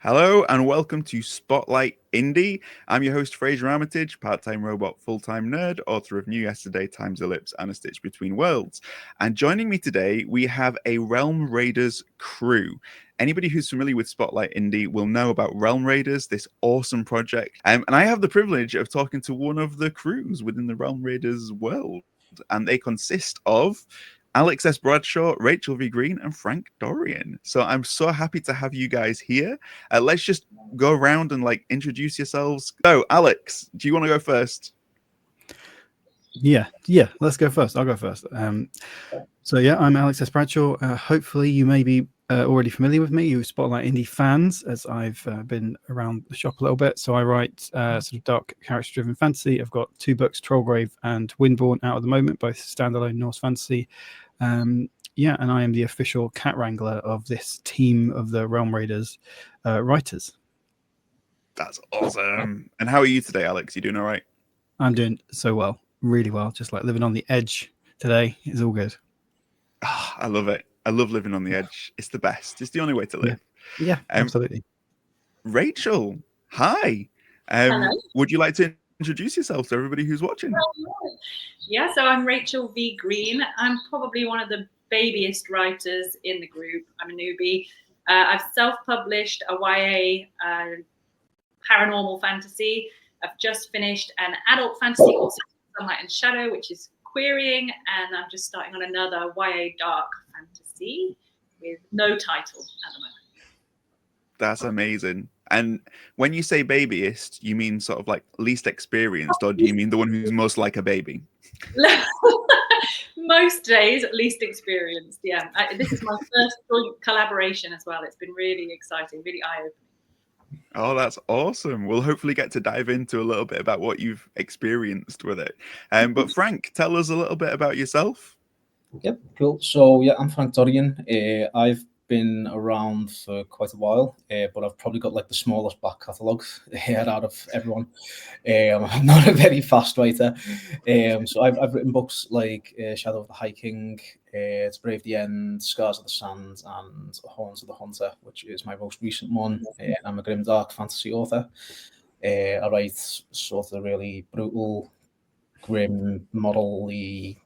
Hello and welcome to Spotlight Indie. I'm your host, Frasier Armitage, part-time robot, full-time nerd, author of New Yesterday, Time's Ellipse, and A Stitch Between Worlds. And joining me today, we have a Realm Raiders crew. Anybody who's familiar with Spotlight Indie will know about Realm Raiders, this awesome project. And I have the privilege of talking to one of the crews within the Realm Raiders world. And they consist of Alex S. Bradshaw, Rachel V. Green, and Frank Dorian. So I'm so happy to have you guys here. Let's just go around and introduce yourselves. So, Alex, do you want to go first? Yeah, let's go first. I'll go first. I'm Alex S. Bradshaw. Hopefully you may be already familiar with me, you Spotlight Indie fans, as I've been around the shop a little bit. So I write sort of dark character-driven fantasy. I've got 2 books, Trollgrave and Windborn, out at the moment, both standalone Norse fantasy. And I am the official cat wrangler of this team of the Realm Raiders writers. That's awesome. And how are you today, Alex? You doing all right? I'm doing so well, really well. Just like living on the edge today is all good. Oh, I love it. I love living on the edge. It's the best. It's the only way to live. Yeah, absolutely. Rachel, hi. Hello. Would you like to introduce yourself to everybody who's watching? Yeah, so I'm Rachel V. Green. I'm probably one of the babyest writers in the group. I'm a newbie. I've self-published a YA paranormal fantasy. I've just finished an adult fantasy called Sunlight and Shadow, which is querying, and I'm just starting on another YA dark fantasy with no title at the moment. That's amazing. And when you say babyist, you mean sort of like least experienced, or do you mean the one who's most like a baby? Most days, least experienced. Yeah, this is my first joint collaboration as well. It's been really exciting, really eye-opening. Oh, that's awesome. We'll hopefully get to dive into a little bit about what you've experienced with it. But Frank, tell us a little bit about yourself. Yep, cool. So yeah, I'm Frank Dorian. I've been around for quite a while, but I've probably got like the smallest back catalogue here out of everyone. I'm not a very fast writer. So I've written books like Shadow of the High King, It's Brave the End, Scars of the Sand, and Horns of the Hunter, which is my most recent one. I'm a grimdark fantasy author. I write sort of really brutal, grim, moral-y,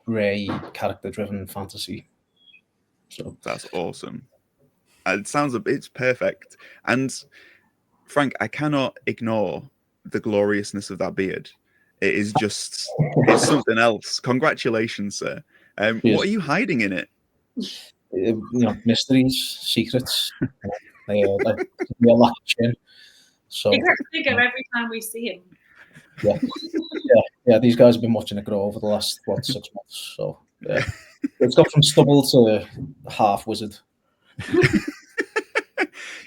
grey, character-driven fantasy. So that's awesome. It's perfect. And Frank, I cannot ignore the gloriousness of that beard. It's something else. Congratulations, sir. What are you hiding in it? Mysteries, secrets. A lack of chin. So it gets bigger every time we see him. Yeah. These guys have been watching it grow over the last 6 months. So yeah, it's got from stubble to half wizard.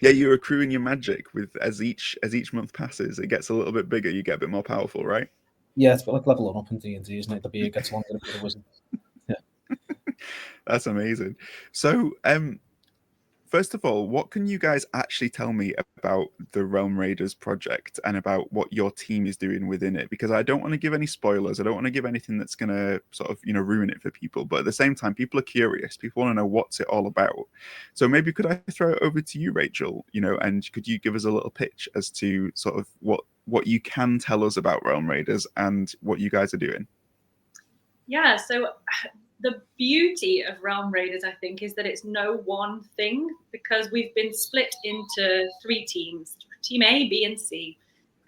Yeah, you're accruing your magic with as each month passes, it gets a little bit bigger. You get a bit more powerful, right? Yeah, it's like leveling up in D&D, isn't it? The beard gets longer for the wizard. Yeah, that's amazing. So, first of all, what can you guys actually tell me about the Realm Raiders project and about what your team is doing within it? Because I don't want to give any spoilers. I don't want to give anything that's going to sort of, ruin it for people. But at the same time, people are curious. People want to know what's it all about. So maybe could I throw it over to you, Rachel? And could you give us a little pitch as to sort of what you can tell us about Realm Raiders and what you guys are doing? Yeah, so the beauty of Realm Raiders, I think, is that it's no one thing, because we've been split into 3 teams, Team A, B, and C.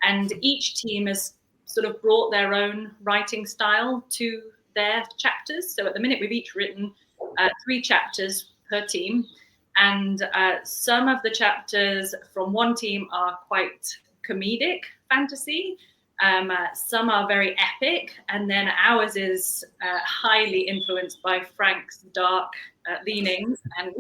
And each team has sort of brought their own writing style to their chapters. So at the minute, we've each written 3 chapters per team. And some of the chapters from one team are quite comedic fantasy. Some are very epic, and then ours is highly influenced by Frank's dark leanings and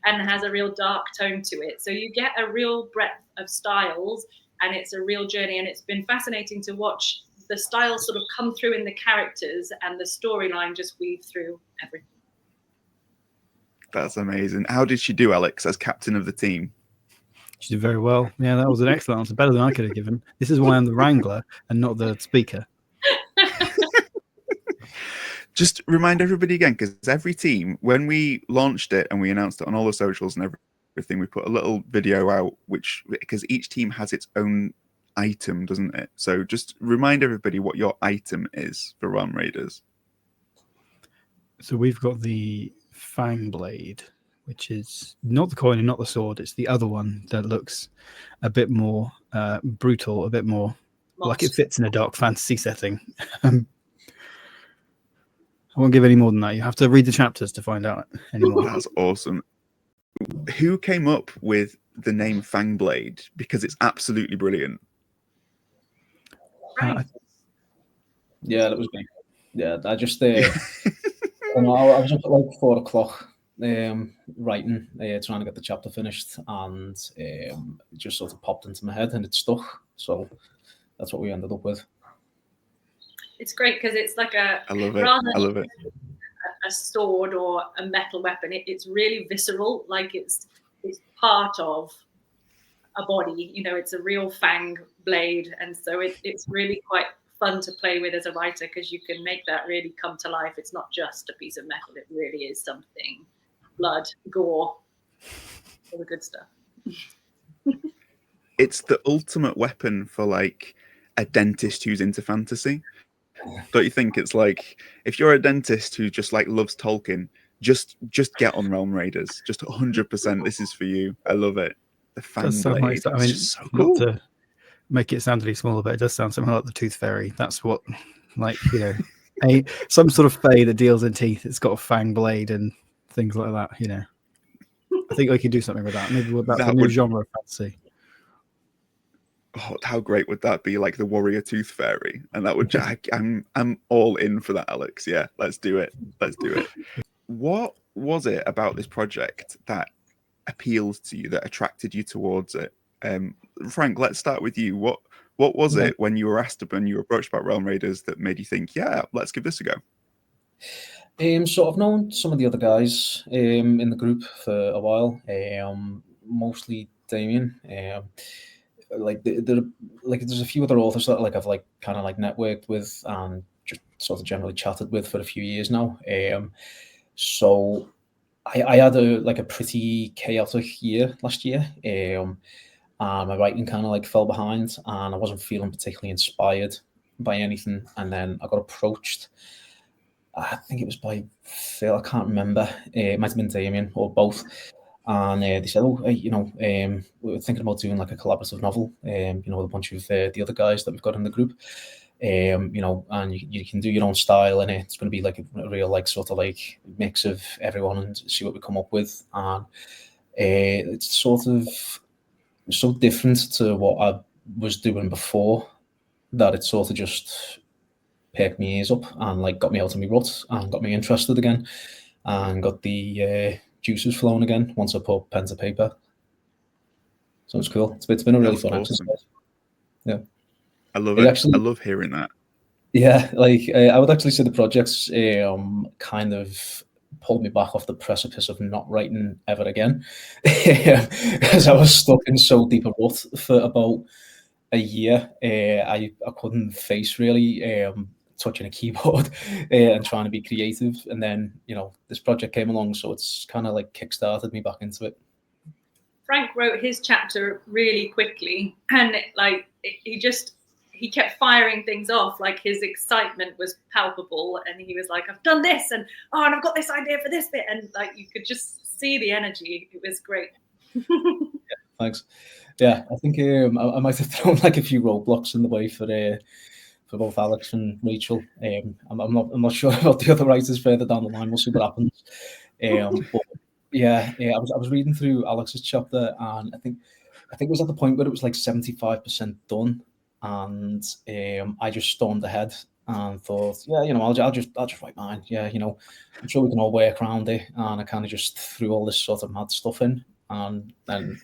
and has a real dark tone to it. So you get a real breadth of styles, and it's a real journey. And it's been fascinating to watch the styles sort of come through in the characters, and the storyline just weave through everything. That's amazing. How did she do, Alex, as captain of the team? She did very well. Yeah, that was an excellent answer. Better than I could have given. This is why I'm the wrangler and not the speaker. Just remind everybody again, because every team, when we launched it and we announced it on all the socials and everything, we put a little video out, which because each team has its own item, doesn't it? So just remind everybody what your item is for Realm Raiders. So we've got the Fangblade, which is not the coin and not the sword. It's the other one that looks a bit more brutal, a bit more like it fits in a dark fantasy setting. I won't give any more than that. You have to read the chapters to find out any more. That's awesome. Who came up with the name Fangblade? Because it's absolutely brilliant. Yeah, that was me. Yeah, I just I was up at like 4 o'clock writing, trying to get the chapter finished, and it just sort of popped into my head and it stuck. So that's what we ended up with. It's great because it's like I love it. rather I love it. a sword or a metal weapon. It's really visceral, like it's part of a body. You know, it's a real fang blade, and so it's really quite fun to play with as a writer because you can make that really come to life. It's not just a piece of metal; it really is something. Blood, gore, all the good stuff. It's the ultimate weapon for like a dentist who's into fantasy. Don't you think? It's like if you're a dentist who just like loves Tolkien, just get on Realm Raiders. Just 100%. This is for you. I love it. The Fangblade. I mean, just so cool. Not to make it sound really small, but it does sound something like the Tooth Fairy. That's what, like, you know, some sort of fae that deals in teeth. It's got a fang blade and things like that. You know, I think we could do something with that. Maybe that's a new genre of fantasy. Oh, how great would that be? Like the Warrior Tooth Fairy, and that would. I'm all in for that, Alex. Yeah, let's do it. Let's do it. What was it about this project that appealed to you, that attracted you towards it? Frank, let's start with you. What was it when you were asked, when you were approached about Realm Raiders, that made you think, yeah, let's give this a go? So I've known some of the other guys in the group for a while. Mostly Damien. Like there's a few other authors that like I've like kind of like networked with and just sort of generally chatted with for a few years now. So I had a pretty chaotic year last year. And my writing kind of like fell behind, and I wasn't feeling particularly inspired by anything. And then I got approached. I think it was by Phil. I can't remember. It might have been Damien or both. And they said, "Oh, we were thinking about doing like a collaborative novel, with a bunch of the other guys that we've got in the group, and you can do your own style in it. It's going to be like a real like sort of like mix of everyone and see what we come up with. And it's sort of so different to what I was doing before that it sort of just perked my ears up and like got me out of my rut and got me interested again and got the juices flowing again once I put pen to paper. So it's cool. It's been a really fun exercise. Yeah, I love it. I love hearing that. Yeah, like I would actually say the project's kind of pulled me back off the precipice of not writing ever again, because I was stuck in so deep a rut for about a year. I couldn't face really touching a keyboard and trying to be creative, and then this project came along, so it's kind of like kickstarted me back into it. Frank wrote his chapter really quickly, and he kept firing things off. Like his excitement was palpable, and he was like, "I've done this, and I've got this idea for this bit," and like you could just see the energy. It was great. Yeah, thanks. Yeah, I think I might have thrown like a few roadblocks in the way for both Alex and Rachel. I'm not sure about the other writers further down the line. We'll see what happens. But yeah, I was reading through Alex's chapter, and I think it was at the point where it was like 75% done, and I just stormed ahead and thought, I'll just write mine. Yeah, I'm sure we can all work around it. And I kind of just threw all this sort of mad stuff in, and then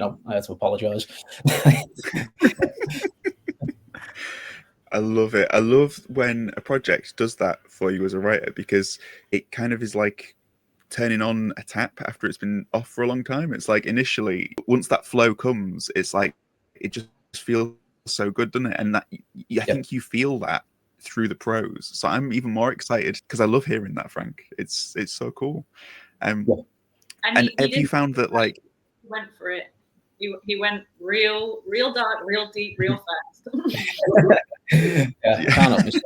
I had to apologize. I love it. I love when a project does that for you as a writer, because it kind of is like turning on a tap after it's been off for a long time. It's like initially, once that flow comes, it's like it just feels so good, doesn't it? And that I think you feel that through the prose. So I'm even more excited because I love hearing that, Frank. It's so cool. And have you found that like went for it. He went real dark, real deep, real fast. Yeah, can't help myself.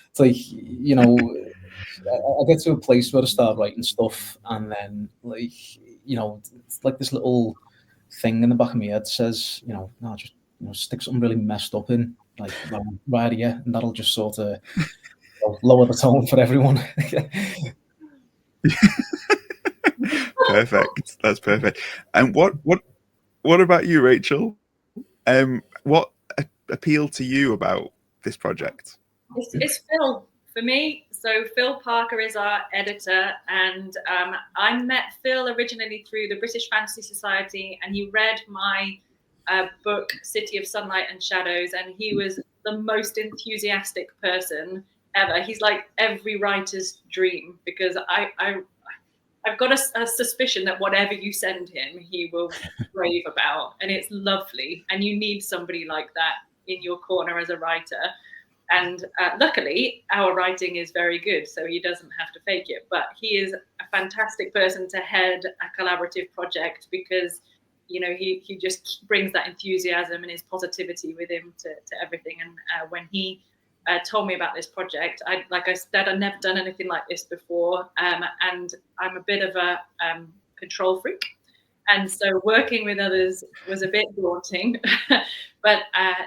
It's like, you know, I get to a place where I start writing stuff, and then, like, you know, it's like this little thing in the back of my head says, you know, no, just, you know, stick something really messed up in, like, right here, and that'll just sort of, you know, lower the tone for everyone. Perfect. That's perfect. And what about you, Rachel? What appealed to you about this project? It's Phil for me. So Phil Parker is our editor, and I met Phil originally through the British Fantasy Society, and he read my book City of Sunlight and Shadows, and he was the most enthusiastic person ever. He's like every writer's dream, because I've got a suspicion that whatever you send him, he will rave about, and it's lovely. And you need somebody like that in your corner as a writer. And luckily, our writing is very good, so he doesn't have to fake it. But he is a fantastic person to head a collaborative project, because, you know, he just brings that enthusiasm and his positivity with him to everything. And when he told me about this project, like I said, I'd never done anything like this before, and I'm a bit of a control freak. And so working with others was a bit daunting, but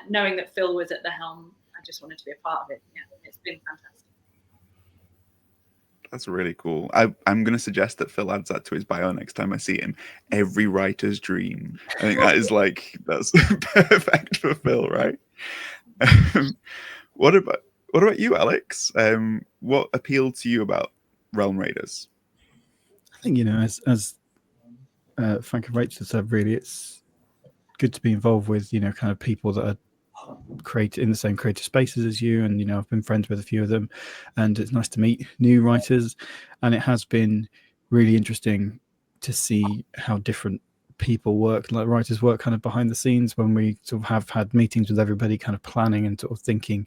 knowing that Phil was at the helm, I just wanted to be a part of it. Yeah, it's been fantastic. That's really cool. I'm going to suggest that Phil adds that to his bio next time I see him. Every writer's dream. I think that is like, that's perfect for Phil, right? What about you, Alex? What appealed to you about Realm Raiders? I think, you know, as Frank and Rachel said, really, it's good to be involved with, you know, kind of people that are in the same creative spaces as you, and, you know, I've been friends with a few of them, and it's nice to meet new writers. And it has been really interesting to see how different people work, like writers work kind of behind the scenes, when we sort of have had meetings with everybody kind of planning and sort of thinking,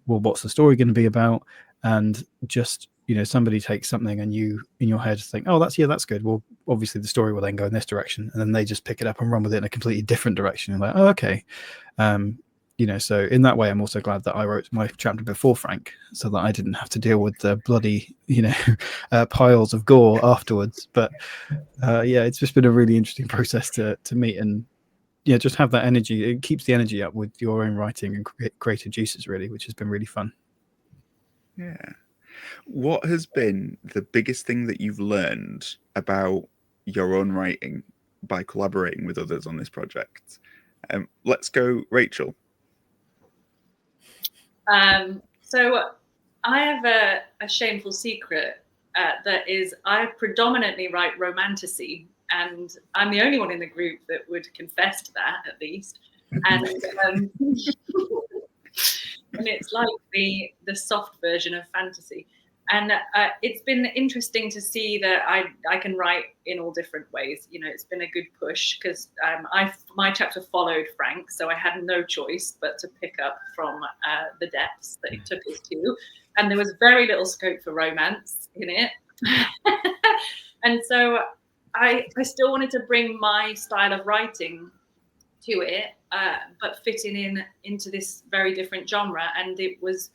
well, what's the story going to be about? And just, you know, somebody takes something and you in your head think, oh, that's good, well, obviously the story will then go in this direction, and then they just pick it up and run with it in a completely different direction, and like, oh, okay. You know, so in that way, I'm also glad that I wrote my chapter before Frank, so that I didn't have to deal with the bloody, you know, piles of gore afterwards. But yeah, it's just been a really interesting process to meet, and yeah, just have that energy. It keeps the energy up with your own writing and creative juices, really, which has been really fun. Yeah. What has been the biggest thing that you've learned about your own writing by collaborating with others on this project? Let's go, Rachel. So I have a shameful secret that is, I predominantly write romantasy, and I'm the only one in the group that would confess to that, at least. And and it's like the soft version of fantasy. And it's been interesting to see that I can write in all different ways. You know, it's been a good push, because my chapter followed Frank, so I had no choice but to pick up from the depths that it took us to. And there was very little scope for romance in it. And so I still wanted to bring my style of writing to it, but fitting into this very different genre. And it was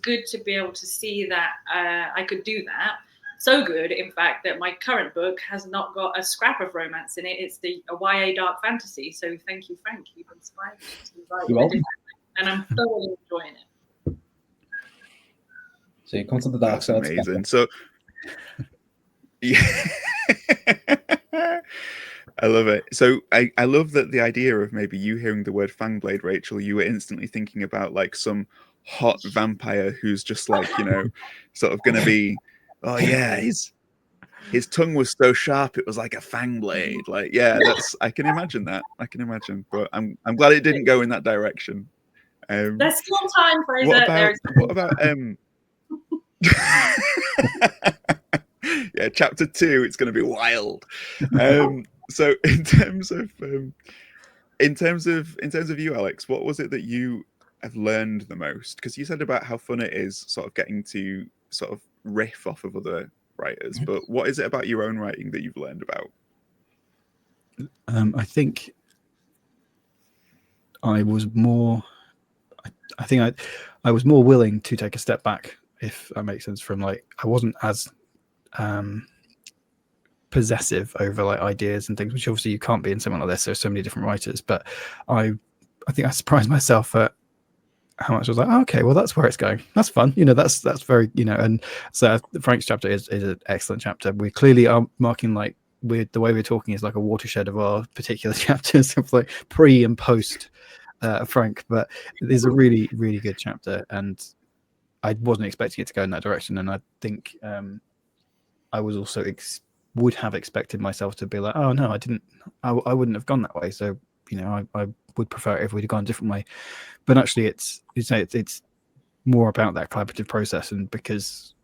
good to be able to see that I could do that. So good, in fact, that my current book has not got a scrap of romance in it. It's a YA dark fantasy. So thank you, Frank. You've inspired me to write You're welcome. and I'm thoroughly enjoying it. So you come to the dark side. Amazing. So, yeah. I love it. So I love that the idea of maybe you hearing the word Fangblade, Rachel, you were instantly thinking about like some hot vampire who's just like, you know, sort of going to be, oh yeah, his tongue was so sharp it was like a Fangblade. Like, yeah, I can imagine that. I can imagine, but I'm glad it didn't go in that direction. There's still time, Fraser. What about yeah, chapter 2, it's going to be wild. So in terms of you, Alex, what was it that you have learned the most? Because you said about how fun it is sort of getting to sort of riff off of other writers, but what is it about your own writing that you've learned about? I think I was more. I think I was more willing to take a step back, if that makes sense. From like, I wasn't as possessive over like ideas and things, which obviously you can't be in something like this. There's so many different writers, but I think I surprised myself at how much I was like, oh, okay, well, that's where it's going. That's fun. That's very, and so Frank's chapter is an excellent chapter. We clearly are marking like the way we're talking is like a watershed of our particular chapters of like pre and post Frank, but it is a really, really good chapter, and I wasn't expecting it to go in that direction. And I think I was also would have expected myself to be like, oh no, I wouldn't have gone that way. So I would prefer it if we'd have gone a different way. But actually, it's more about that collaborative process, and because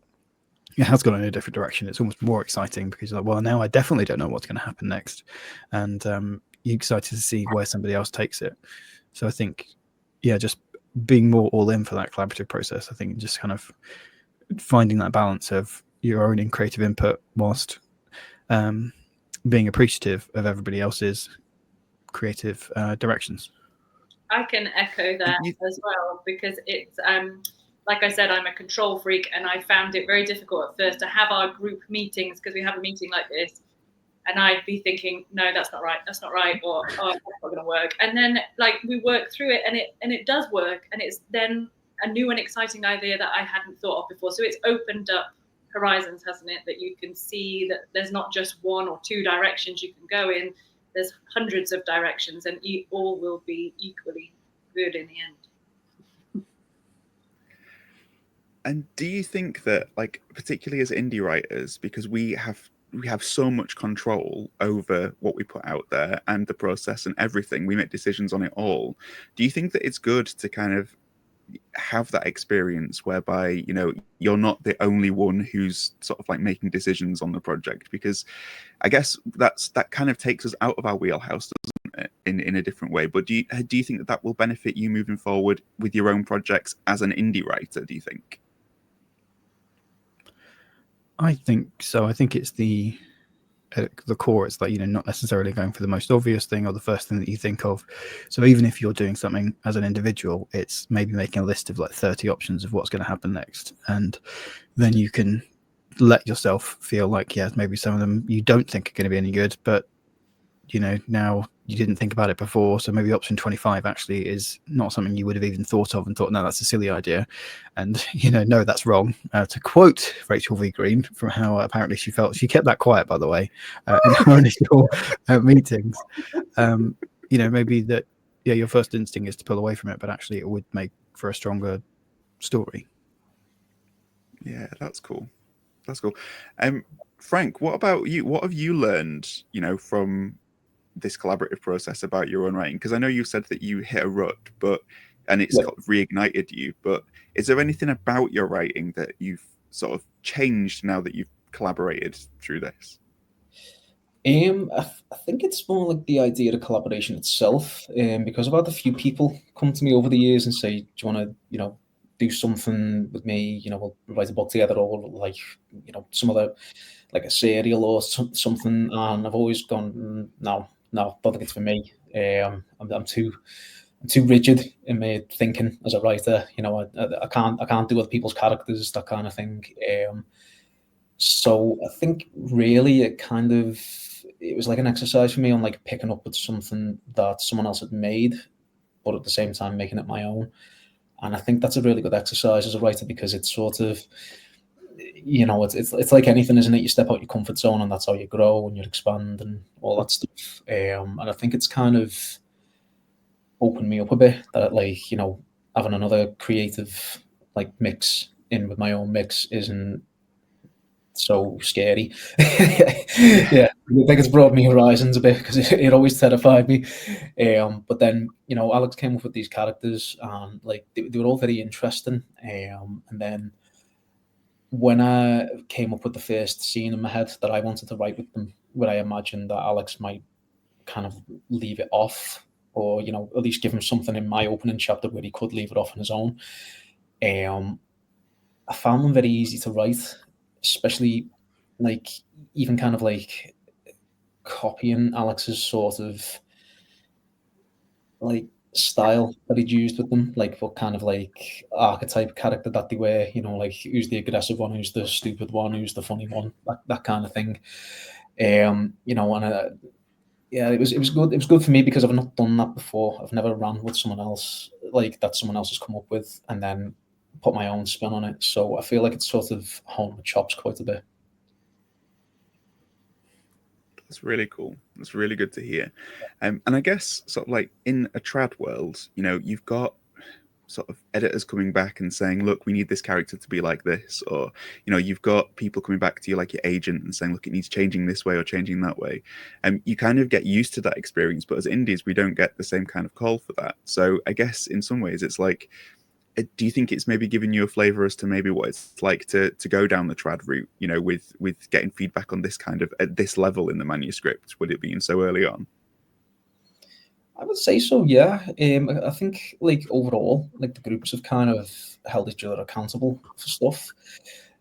it has gone in a different direction, it's almost more exciting because like, well, now I definitely don't know what's going to happen next, and you're excited to see where somebody else takes it. So I think, just being more all in for that collaborative process. I think just kind of finding that balance of your own creative input whilst being appreciative of everybody else's creative directions. I can echo that as well, because it's like I said, I'm a control freak, and I found it very difficult at first to have our group meetings, because we have a meeting like this, and I'd be thinking, no, that's not right, or oh, that's not going to work. And then like we work through it, and it does work, and it's then a new and exciting idea that I hadn't thought of before. So it's opened up horizons, hasn't it? That you can see that there's not just one or two directions you can go in. There's hundreds of directions, and all will be equally good in the end. And do you think that, like, particularly as indie writers, because we have so much control over what we put out there and the process and everything, we make decisions on it all. Do you think that it's good to kind of have that experience whereby you're not the only one who's sort of like making decisions on the project? Because I guess that kind of takes us out of our wheelhouse, doesn't it, in a different way? But do you think that will benefit you moving forward with your own projects as an indie writer, do you think? I think so. I think it's the core. It's like, not necessarily going for the most obvious thing or the first thing that you think of. So even if you're doing something as an individual, it's maybe making a list of like 30 options of what's going to happen next. And then you can let yourself feel like, maybe some of them you don't think are going to be any good, but now you didn't think about it before, so maybe option 25 actually is not something you would have even thought of and thought, no, that's a silly idea, and no, that's wrong. To quote Rachel V. Green from how apparently she felt, she kept that quiet, by the way, in our initial meetings. Maybe that your first instinct is to pull away from it, but actually it would make for a stronger story. Yeah, that's cool. Frank, what about you? What have you learned from this collaborative process about your own writing? Because I know you said that you hit a rut, and it's reignited you, but is there anything about your writing that you've sort of changed now that you've collaborated through this? I think it's more like the idea of collaboration itself, because I've had a few people come to me over the years and say, do you want to do something with me, we'll write a book together, or like some other, like a serial or something, and I've always gone, no, don't think it's for me. I'm too rigid in my thinking as a writer. I can't do other people's characters, that kind of thing. So I think really it was like an exercise for me on like picking up with something that someone else had made, but at the same time making it my own. And I think that's a really good exercise as a writer, because it's sort of, it's like anything, isn't it? You step out your comfort zone, and that's how you grow and you expand and all that stuff. And I think it's kind of opened me up a bit, that like, having another creative like mix in with my own mix isn't so scary. Yeah, I think it's broadened my horizons a bit, because it always terrified me. But then Alex came up with these characters, and like they were all very interesting. And then when I came up with the first scene in my head that I wanted to write with them, where I imagined that Alex might kind of leave it off, or at least give him something in my opening chapter where he could leave it off on his own. I found them very easy to write, especially like even kind of like copying Alex's sort of like style that he'd used with them, like what kind of like archetype character that they were, like who's the aggressive one, who's the stupid one, who's the funny one, that kind of thing. And yeah, it was good. It was good for me because I've not done that before. I've never ran with someone else like that. Someone else has come up with and then put my own spin on it. So I feel like it's sort of honed my chops quite a bit. That's really cool. That's really good to hear. And I guess sort of like in a trad world, you've got sort of editors coming back and saying, look, we need this character to be like this, or you've got people coming back to you like your agent and saying, look, it needs changing this way or changing that way, and you kind of get used to that experience. But as indies, we don't get the same kind of call for that. So I guess in some ways it's like, do you think it's maybe giving you a flavor as to maybe what it's like to go down the trad route, with getting feedback on this kind of at this level in the manuscript, with it being so early on? I would say so, yeah. I think like overall, like the groups have kind of held each other accountable for stuff.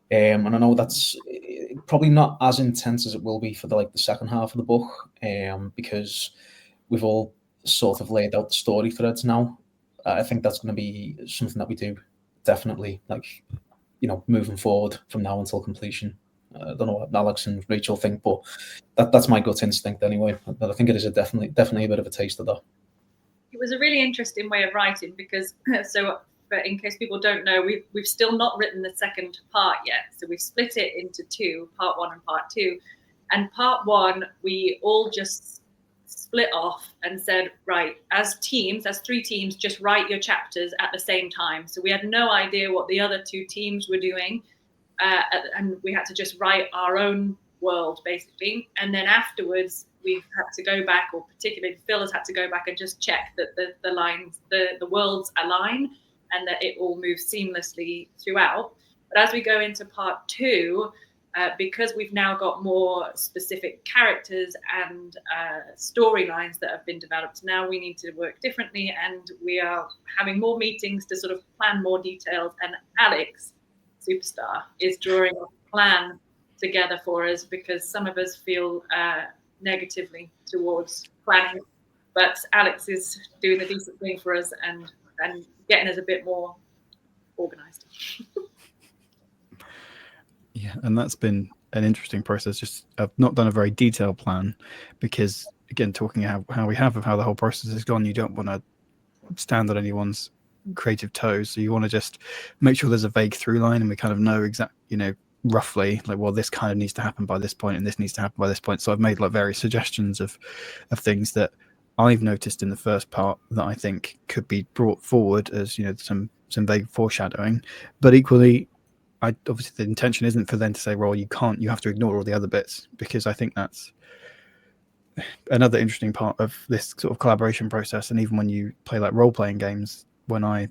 And I know that's probably not as intense as it will be for the second half of the book, because we've all sort of laid out the story threads now. I think that's going to be something that we do definitely, moving forward from now until completion. I don't know what Alex and Rachel think, but that's my gut instinct anyway. But I think it is definitely a bit of a taste of that. It was a really interesting way of writing because, but in case people don't know, we've still not written the second part yet. So we've split it into two, part 1 and part 2. And part 1, we all just split off and said, right, as 3 teams, just write your chapters at the same time. So we had no idea what the other 2 teams were doing. And we had to just write our own world, basically. And then afterwards, we've had to go back, or particularly Phil has had to go back and just check that the lines, the worlds align and that it all moves seamlessly throughout. But as we go into part 2, because we've now got more specific characters and storylines that have been developed, now we need to work differently, and we are having more meetings to sort of plan more details. And Alex, superstar, is drawing a plan together for us because some of us feel negatively towards planning, but Alex is doing the decent thing for us and getting us a bit more organized. Yeah, and that's been an interesting process. Just I've not done a very detailed plan because, again, talking how we have of how the whole process has gone, you don't want to stand on anyone's creative toes. So you want to just make sure there's a vague through line and we kind of know roughly like, well, this kind of needs to happen by this point and this needs to happen by this point. So I've made various suggestions of things that I've noticed in the first part that I think could be brought forward as some vague foreshadowing, but equally obviously the intention isn't for them to say, well, you have to ignore all the other bits, because I think that's another interesting part of this sort of collaboration process. And even when you play role-playing games, when I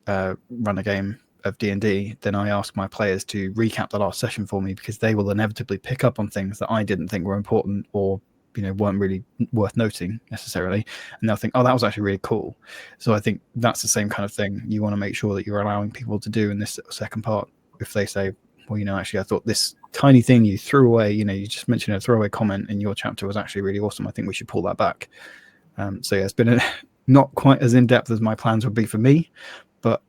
run a game of D&D, then I ask my players to recap the last session for me, because they will inevitably pick up on things that I didn't think were important or weren't really worth noting necessarily, and they'll think, oh, that was actually really cool. So I think that's the same kind of thing you want to make sure that you're allowing people to do in this second part. If they say, well, actually, I thought this tiny thing you threw away, you just mentioned a throwaway comment in your chapter was actually really awesome, I think we should pull that back. So yeah, it's been not quite as in-depth as my plans would be for me, but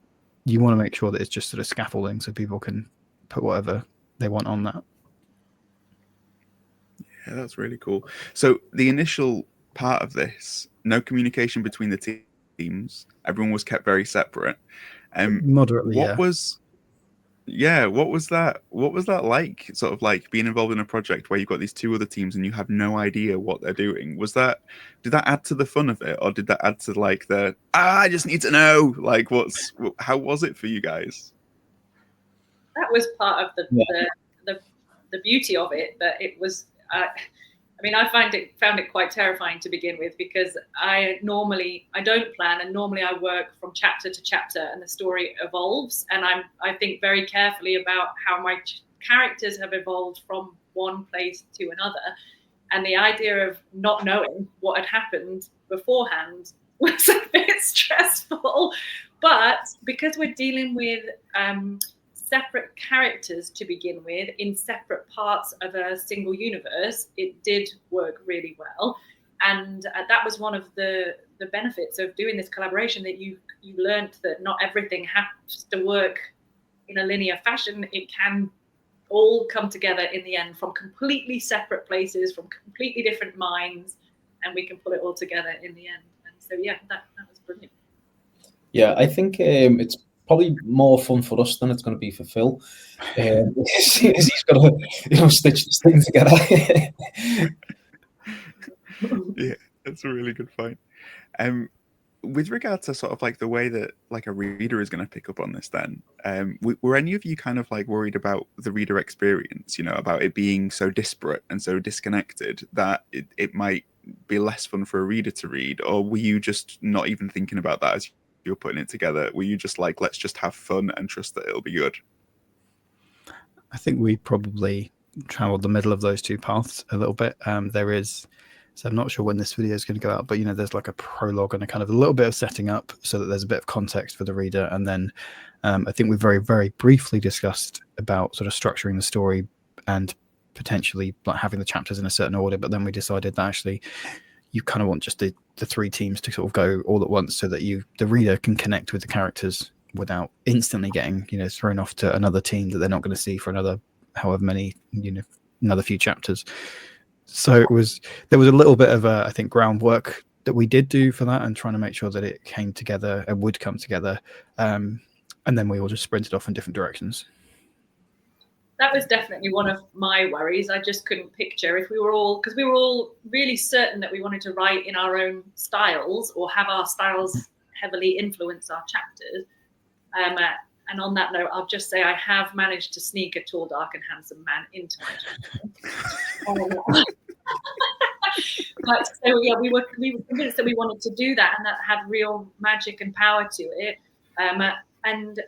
you want to make sure that it's just sort of scaffolding so people can put whatever they want on that. Yeah, that's really cool. So the initial part of this, no communication between the teams, everyone was kept very separate. Moderately, what was that like, sort of like being involved in a project where you've got these 2 other teams and you have no idea what they're doing? Did that add to the fun of it, or did that add to I just need to know, how was it for you guys? That was part of the beauty of it, that it was I found it quite terrifying to begin with, because I don't plan, and normally I work from chapter to chapter and the story evolves, and I think very carefully about how my characters have evolved from one place to another, and the idea of not knowing what had happened beforehand was a bit stressful. But because we're dealing with separate characters to begin with in separate parts of a single universe, it did work really well. And that was one of the benefits of doing this collaboration, that you learned that not everything has to work in a linear fashion. It can all come together in the end from completely separate places, from completely different minds, and we can pull it all together in the end. And so, yeah, that was brilliant. Yeah, I think it's probably more fun for us than it's going to be for Phil. He's got to, stitch this thing together. Yeah, that's a really good point. With regard to sort of like the way that like a reader is going to pick up on this, then were any of you kind of like worried about the reader experience, about it being so disparate and so disconnected that it might be less fun for a reader to read? Or were you just not even thinking about that as you were putting it together? Were you just like, let's just have fun and trust that it'll be good? I think we probably traveled the middle of those two paths a little bit. So I'm not sure when this video is going to go out, but there's like a prologue and a kind of a little bit of setting up so that there's a bit of context for the reader. And then I think we very, very briefly discussed about sort of structuring the story and potentially like having the chapters in a certain order. But then we decided that actually you kind of want just the three teams to sort of go all at once so that the reader can connect with the characters without instantly getting, thrown off to another team that they're not going to see for another however many, another few chapters. So there was a little bit of I think groundwork that we did do for that, and trying to make sure that it came together and would come together, and then we all just sprinted off in different directions. That was definitely one of my worries. I just couldn't picture if we were all really certain that we wanted to write in our own styles or have our styles heavily influence our chapters. And on that note, I'll just say I have managed to sneak a tall, dark, and handsome man into my chapter. But so yeah, we were convinced that we wanted to do that, and that had real magic and power to it. And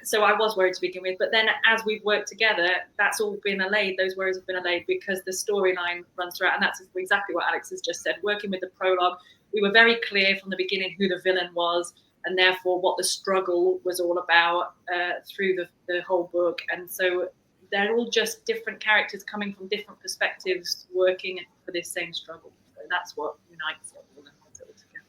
so I was worried to begin with, but then as we've worked together, that's all been allayed. Those worries have been allayed because the storyline runs throughout, and that's exactly what Alex has just said. Working with the prologue, we were very clear from the beginning who the villain was, and therefore what the struggle was all about through the whole book. And so they're all just different characters coming from different perspectives, working for this same struggle. So that's what unites it all and puts it all together.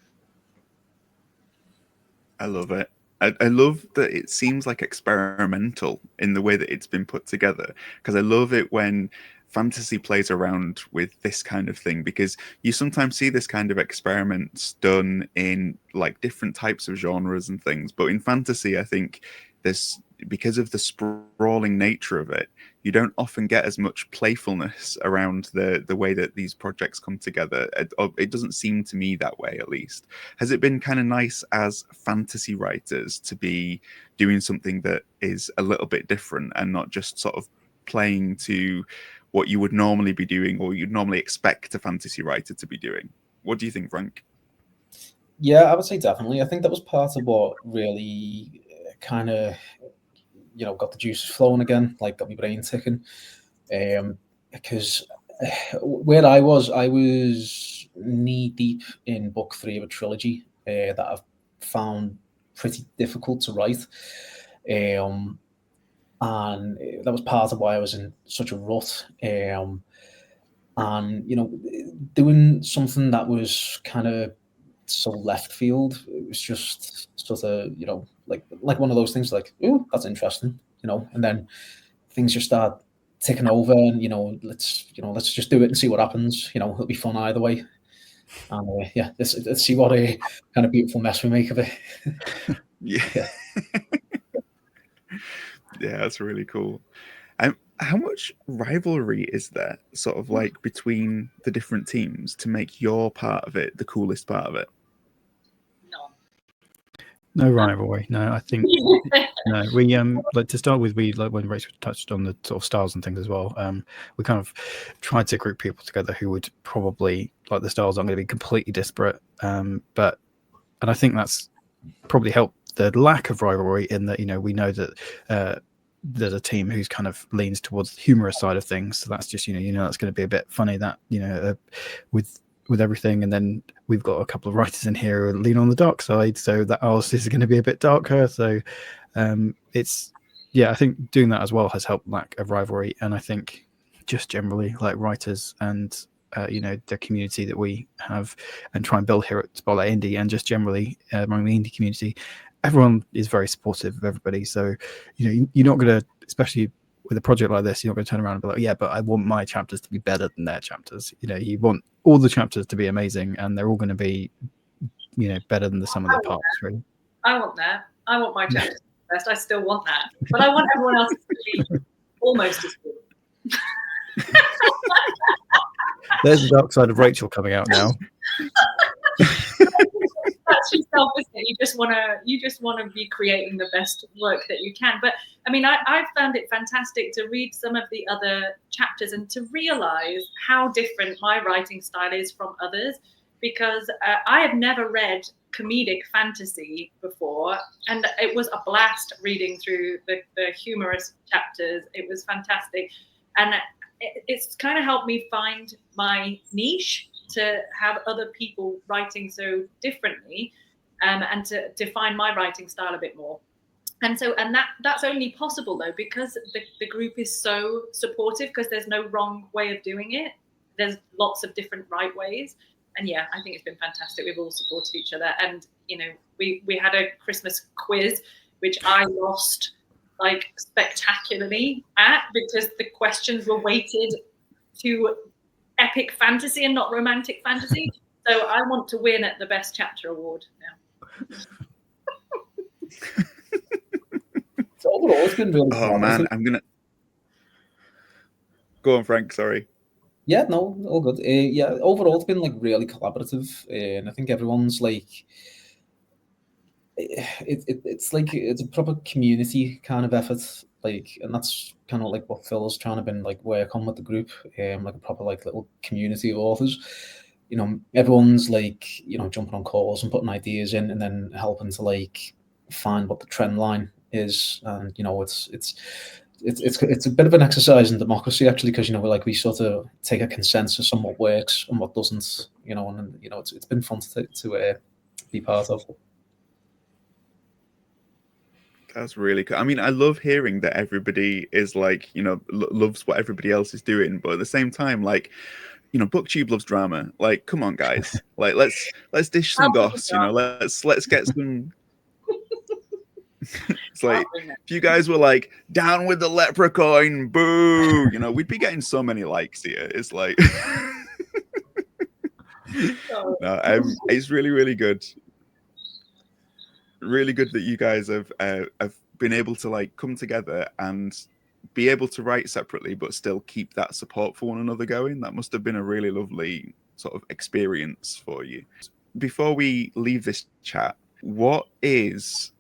I love it. I love that it seems like experimental in the way that it's been put together, because I love it when fantasy plays around with this kind of thing, because you sometimes see this kind of experiments done in like different types of genres and things, but in fantasy I think because of the sprawling nature of it, you don't often get as much playfulness around the way that these projects come together. It doesn't seem to me that way, at least. Has it been kind of nice as fantasy writers to be doing something that is a little bit different and not just sort of playing to what you would normally be doing or you'd normally expect a fantasy writer to be doing? What do you think, Frank? Yeah, I would say definitely. I think that was part of what really kind of, got the juices flowing again, like got my brain ticking. Because where I was knee deep in book 3 of a trilogy that I've found pretty difficult to write. And that was part of why I was in such a rut. And, doing something that was kind of so left field, it was just sort of, like one of those things like, oh, that's interesting, and then things just start ticking over and, let's just do it and see what happens. It'll be fun either way. And yeah, let's see what a kind of beautiful mess we make of it. Yeah. Yeah, that's really cool. How much rivalry is there sort of like between the different teams to make your part of it the coolest part of it? No rivalry. No, I think no. We like to start with. We like when Rachel touched on the sort of styles and things as well. We kind of tried to group people together who would probably like the styles aren't going to be completely disparate. And I think that's probably helped the lack of rivalry in that we know that there's a team who's kind of leans towards the humorous side of things. So that's just that's going to be a bit funny that with everything, and then we've got a couple of writers in here who lean on the dark side, so that ours is going to be a bit darker. So it's yeah, I think doing that as well has helped lack a rivalry, and I think just generally like writers and the community that we have and try and build here at Spotlight Indie, and just generally among the indie community, everyone is very supportive of everybody. So you're not going to, especially with a project like this, you're not going to turn around and be like, yeah, but I want my chapters to be better than their chapters. You want all the chapters to be amazing, and they're all going to be better than the sum of the parts. Really, I want that. I want my chapters to be best. I still want that, but I want everyone else to be almost as good. There's the dark side of Rachel coming out now. That's yourself, isn't it? You just wanna be creating the best work that you can. But I mean, I found it fantastic to read some of the other chapters and to realize how different my writing style is from others, because I have never read comedic fantasy before, and it was a blast reading through the humorous chapters. It was fantastic, and it's kind of helped me find my niche, to have other people writing so differently, and to define my writing style a bit more. And that's only possible though because the group is so supportive, because there's no wrong way of doing it. There's lots of different right ways. And yeah, I think it's been fantastic. We've all supported each other, and we had a Christmas quiz which I lost like spectacularly at, because the questions were weighted to epic fantasy and not romantic fantasy. So I want to win at the best chapter award now. So overall, it's been really Oh man, I'm gonna go on, Frank. Sorry. Yeah, no, all good. Yeah, overall, it's been like really collaborative, and I think everyone's like, it's like it's a proper community kind of effort, like, and that's kind of like what Phil's trying to been like work on with the group, like a proper like little community of authors. Everyone's like jumping on calls and putting ideas in, and then helping to like find what the trend line is, and it's a bit of an exercise in democracy actually, because we sort of take a consensus on what works and what doesn't, and it's been fun to be part of. That's really cool. I mean, I love hearing that everybody is like, loves what everybody else is doing, but at the same time, like, BookTube loves drama. Like, come on, guys. Like, let's dish some goss. Let's get some. It's like if you guys were like down with the leprechaun, boo. We'd be getting so many likes here. It's like, no, it's really, really good. Really good that you guys have been able to like come together and be able to write separately but still keep that support for one another going. That must have been a really lovely sort of experience for you. Before we leave this chat, what has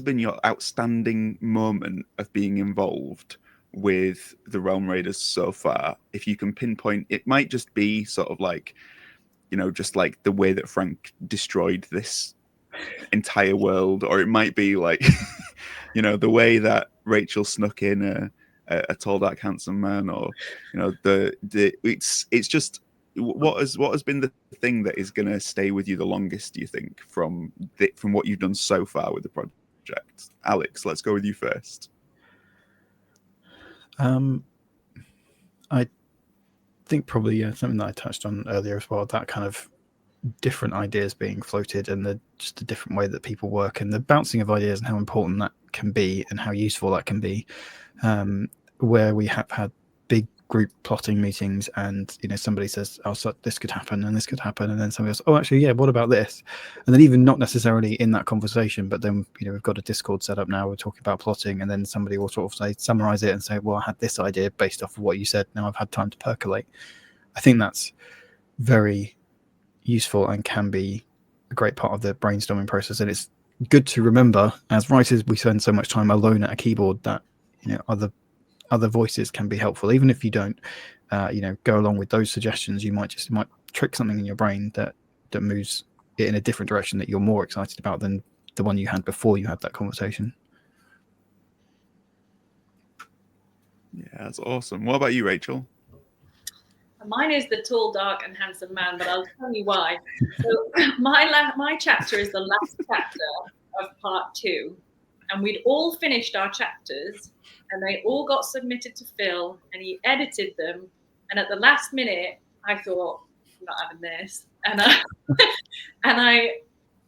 been your outstanding moment of being involved with the Realm Raiders so far? If you can pinpoint, it might just be sort of like just like the way that Frank destroyed this entire world, or it might be like, the way that Rachel snuck in a tall, dark, handsome man, or it's just what has been the thing that is going to stay with you the longest, do you think, from what you've done so far with the project? Alex, let's go with you first. I think probably something that I touched on earlier as well, that kind of different ideas being floated, and just the different way that people work, and the bouncing of ideas, and how important that can be and how useful that can be, where we have had big group plotting meetings, and somebody says, oh, so this could happen and this could happen, and then somebody else, oh, actually, yeah, what about this? And then even not necessarily in that conversation, but then we've got a Discord set up now, we're talking about plotting, and then somebody will sort of say, summarize it and say, well, I had this idea based off of what you said, now I've had time to percolate. I think that's very useful and can be a great part of the brainstorming process. And it's good to remember, as writers, we spend so much time alone at a keyboard, that other voices can be helpful, even if you don't go along with those suggestions. You might trick something in your brain that moves it in a different direction that you're more excited about than the one you had before you had that conversation. Yeah, that's awesome. What about you, Rachel? Mine is the tall, dark, and handsome man, but I'll tell you why. So my chapter is the last chapter of part 2, and we'd all finished our chapters, and they all got submitted to Phil, and he edited them. And at the last minute, I thought, I'm not having this, and I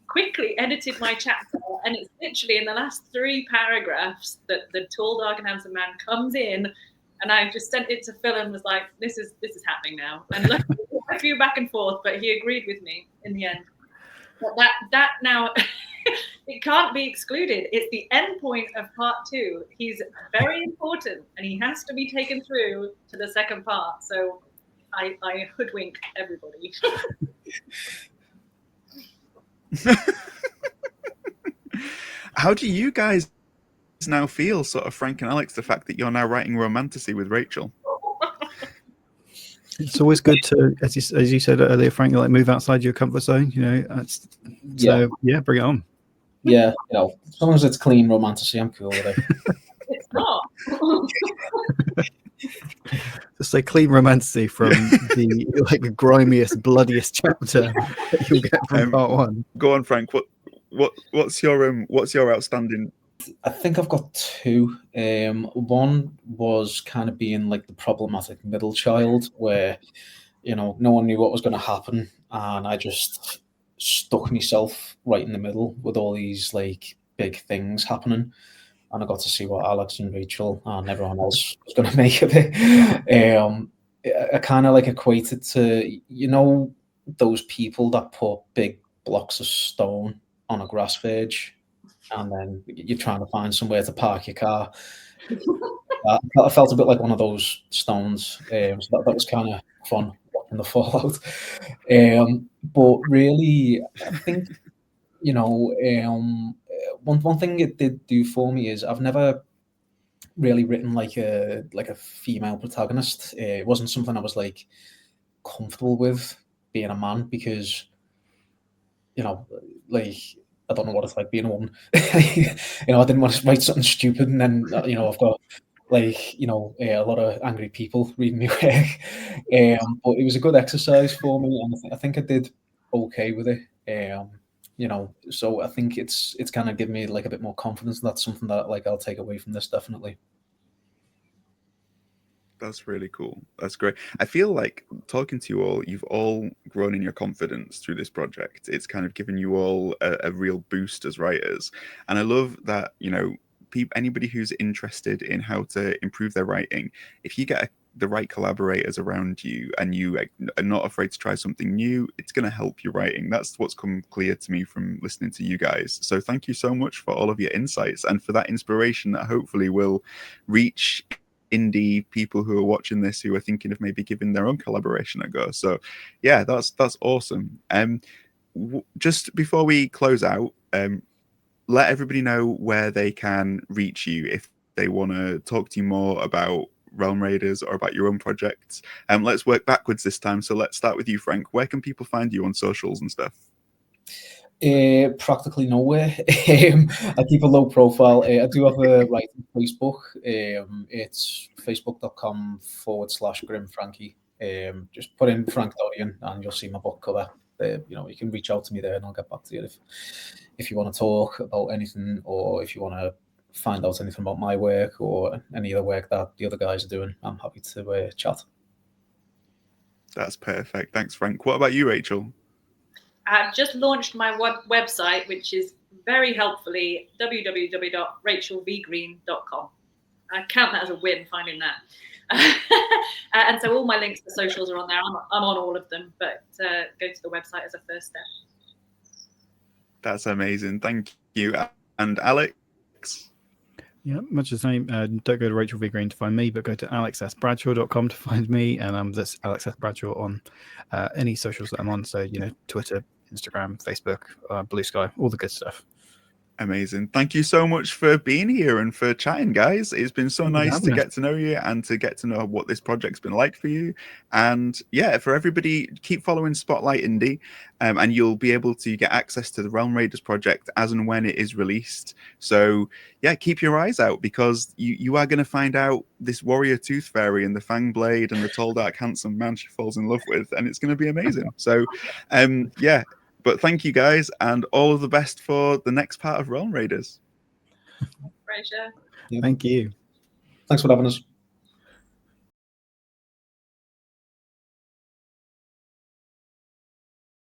quickly edited my chapter, and it's literally in the last 3 paragraphs that the tall, dark, and handsome man comes in, and I just sent it to Phil and was like, "This is happening now." And a few back and forth, but he agreed with me in the end. But that now it can't be excluded. It's the end point of part 2. He's very important, and he has to be taken through to the second part. So I hoodwink everybody. How do you guys now feel, sort of Frank and Alex, the fact that you're now writing romantasy with Rachel? It's always good to, as you said earlier, Frank, like move outside your comfort zone. So bring it on. Yeah, as long as it's clean romantasy, I'm cool with it. It's not. Just say clean romantasy from the grimiest, bloodiest chapter that you'll get from part 1. Go on, Frank. What's your outstanding? I think I've got 2. One was kind of being like the problematic middle child, where no one knew what was going to happen, and I just stuck myself right in the middle with all these like big things happening, and I got to see what Alex and Rachel and everyone else was going to make of it. I kind of like equated to those people that put big blocks of stone on a grass verge, and then you're trying to find somewhere to park your car. I felt a bit like one of those stones, so that was kind of fun watching the fallout. But really, I think one thing it did do for me is I've never really written like a female protagonist. It wasn't something I was like comfortable with being a man, because like I don't know what it's like being a woman. I didn't want to write something stupid, and then I've got a lot of angry people reading me work. But it was a good exercise for me, and I think I did okay with it. So I think it's kind of given me like a bit more confidence. That's something that like I'll take away from this, definitely. That's really cool. That's great. I feel like talking to you all, you've all grown in your confidence through this project. It's kind of given you all a real boost as writers. And I love that, anybody who's interested in how to improve their writing, if you get the right collaborators around you and you are not afraid to try something new, it's going to help your writing. That's what's come clear to me from listening to you guys. So thank you so much for all of your insights and for that inspiration that hopefully will reach indie people who are watching this, who are thinking of maybe giving their own collaboration a go. So yeah, that's awesome. Just before we close out, let everybody know where they can reach you if they want to talk to you more about Realm Raiders or about your own projects. Let's work backwards this time. So let's start with you, Frank. Where can people find you on socials and stuff? Practically nowhere. I keep a low profile. I do have a writing Facebook. It's facebook.com/grimfrankie. Just put in Frank Dorian and you'll see my book cover. You can reach out to me there and I'll get back to you if you want to talk about anything, or if you want to find out anything about my work or any other work that the other guys are doing. I'm happy to chat. That's perfect. Thanks, Frank. What about you, Rachel? I've just launched my website, which is very helpfully www.rachelvgreen.com. I count that as a win, finding that. And so all my links to socials are on there. I'm on all of them, but go to the website as a first step. That's amazing. Thank you. And Alex? Yeah, much the same. Don't go to Rachel V. Green to find me, but go to alexsbradshaw.com to find me. And that's Alex S. Bradshaw on any socials that I'm on. So, Twitter, Instagram, Facebook, Blue Sky, all the good stuff. Amazing. Thank you so much for being here and for chatting, guys. It's been so nice to get to know you and to get to know what this project's been like for you. And yeah, for everybody, keep following Spotlight Indie, and you'll be able to get access to the Realm Raiders project as and when it is released. So yeah, keep your eyes out, because you are going to find out this warrior tooth fairy and the Fangblade and the tall, dark, handsome man she falls in love with, and it's going to be amazing. So yeah. But thank you guys, and all of the best for the next part of Realm Raiders. Frasier. Yeah. Thank you. Thanks for having us.